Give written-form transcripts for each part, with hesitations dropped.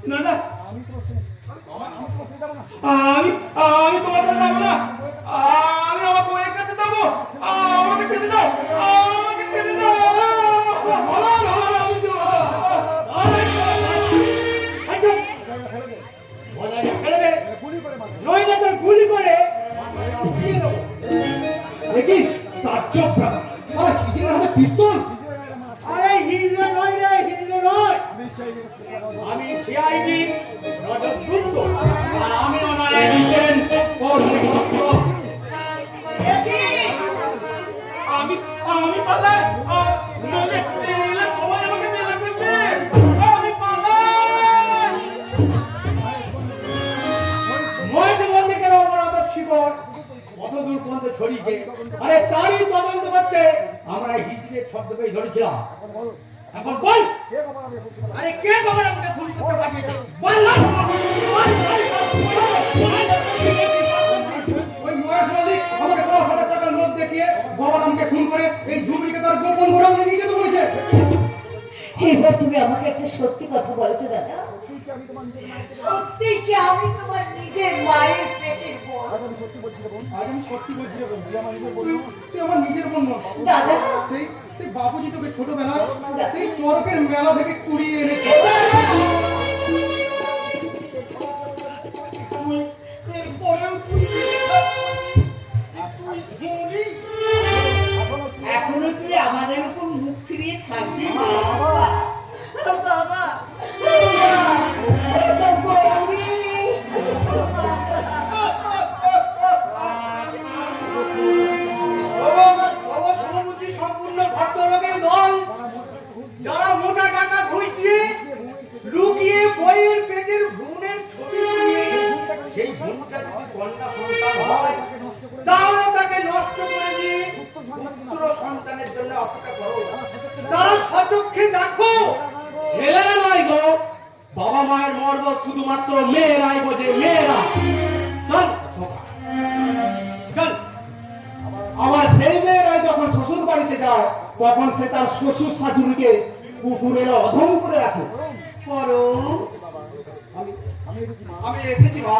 না না আমি আমি তোমার কাছে যাবো না। আমি আমার বউয়ের কাছে যাবো। আমাকে খেতে দাও, আমাকে খেতে দাও। গুলি করে দেখি তার চোখ খিচুড়ির হাতে পিস্তল। আরে হিজড়ে নয় রে, হিজড়ে নয়, আমি সিআইডি নজরগুপ্ত, আর আমি ওনার অ্যাসিস্ট্যান্ট কর্মকর্তা। আমি আমি পালাই, নলে তেলে সবাই আমাকে মেলে ফেলবে। আমি পালাই। ময়দে বলতে কেন অপরাধের শিকড় কত দূর পর্যন্ত ছড়িয়েছে, আরে তারই তদন্ত করতে আমরা হিজড়ে ছদ্মবেশ ধরেছিলাম। এখন বল, আরে কে বাবার আমাকে খুন করতে পাঠিয়েছে? বল না। ওই মহেশ মল্লিক আমাকে 10,000 টাকার নোট দেখিয়ে বাবারামকে খুন করে এই ঝুমরিকে তার গোপন গোডাউনে নিয়ে যেতে বলেছে। এবার তুমি আমাকে একটা সত্যি কথা বলো তো দাদা, সত্যি কি আমি তোমার নিজের মায়ের পেটের বোন? আজ আমি সত্যি বলছি রে বোন, আজ আমি সত্যি বলছি রে বোন, তুই আমার নিজের বোন। তুই আমার নিজের বোন দাদা। সেই সেই বাবুজি তোকে ছোটবেলায় সেই চরকের মেলা থেকে কুড়িয়ে এনেছে। এখনো তুই আমাদের উপর মুখ ফিরিয়ে থাকবি বাবা? বাবা সম্পূর্ণ ভদ্রলোকের দল, যারা মোটা টাকা ঘুষ দিয়ে লুকিয়ে বইয়ের পেটের ভ্রূণের ছবি দিয়ে সেই ভ্রূণটা যদি কন্যা সন্তান হয় তাহলে তাকে নষ্ট করে দিয়ে পুত্র সন্তানের জন্য অপেক্ষা করো। তারা সচক্ষে দেখো, ছেলেরা নয় গো, বাবা মায়ের মর্ম শুধুমাত্র মেয়েরাই বোঝে, মেয়েরা। চল চল। আবার সেই মেয়েরাই যখন শ্বশুর বাড়িতে যায় তখন সে তার শ্বশুর শাশুড়িকে কুকুরের অধম করে রাখে। আমি এসেছি মা,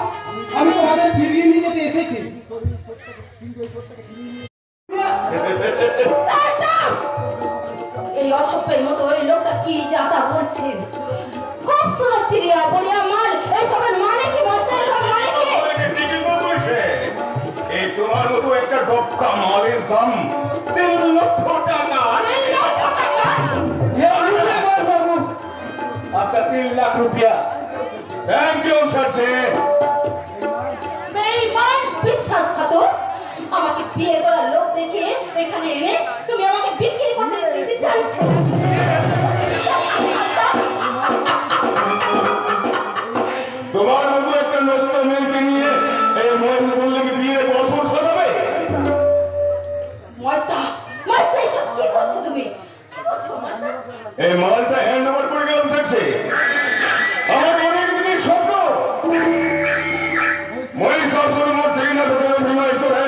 আমি তোমাদের ফিরিয়ে নিয়ে যেতে এসেছি। এই অসভ্যের মতো ওই লোকটা কি যাতা বলছে? খুব শোনাচ্ছি রিয়া, বড়িয়া মাল, এসবের মানে কি? মস্তার মানে কি? ঠিকই তো বলেছে। এই তোমার মতো একটা ডবকা মালের দাম 3 লক্ষ টাকা। 3 লক্ষ টাকা? आपका 3 लाख रुपया। थैंक यू सर से। বেঈমান বিশ্বাসঘাতক, আমাকে বিয়ে করার লোক দেখে এখানে এনে তুমি আমাকে বিক্রি করতে দিতে চাইছো? তোমার মতো একটা নষ্ট মেয়েকে নিয়ে এই মহেশ মল্লিক বিয়ে বছর সাজাবে? মস্তা মস্তা, এসব কি বলছো তুমি? কি বলছো মস্তা? এই মালটা হ্যান্ড ওভার করে গেলাম স্যারছে। আমার অনেক দিনের স্বপ্ন মহিষাসুরের মধ্যে না ভেতরে বিনয় করে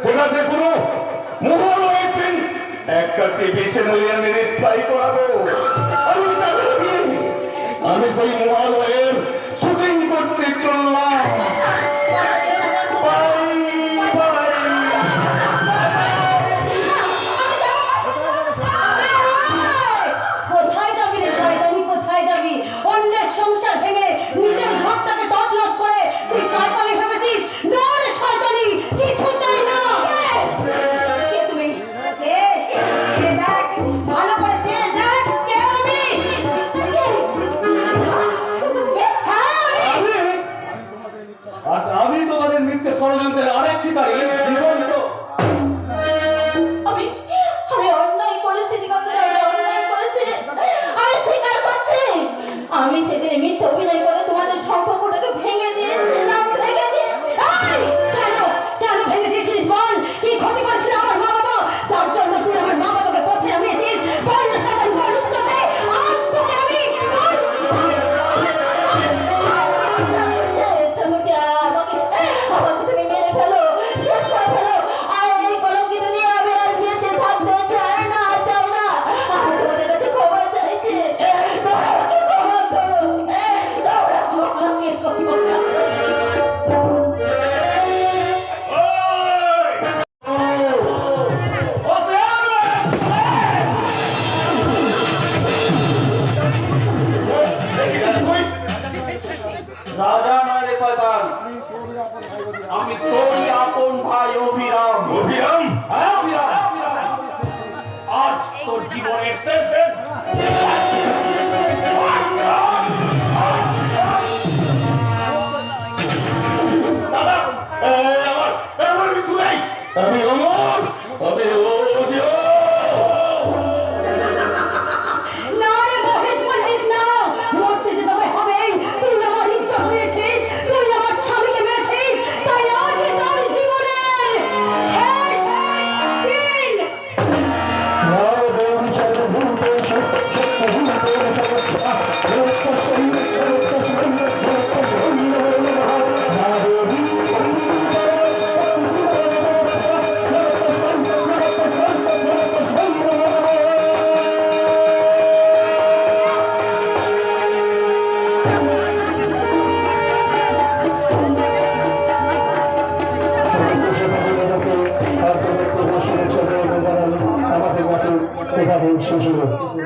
সেটা যে কোনো মুহূর্ত একদিন একটা টিভি চ্যানেলে আমি রিপ্লাই করাবো। আমি সেই মহালয়ের শুটিং করতে চললাম। কোথায় যাবি রে শয়তানি, কোথায় যাবি? অন্যের সংসার ভেঙে নিজের ঘরটাকে তছনছ করে তুই কার পালে ভেবেছিস? না রে শয়তানি, কিছুতেই না। কে তুমি? কে? কে? দেখ, ভালো করে চেয়ে দেখ কে আমি। কে? শ্বশুর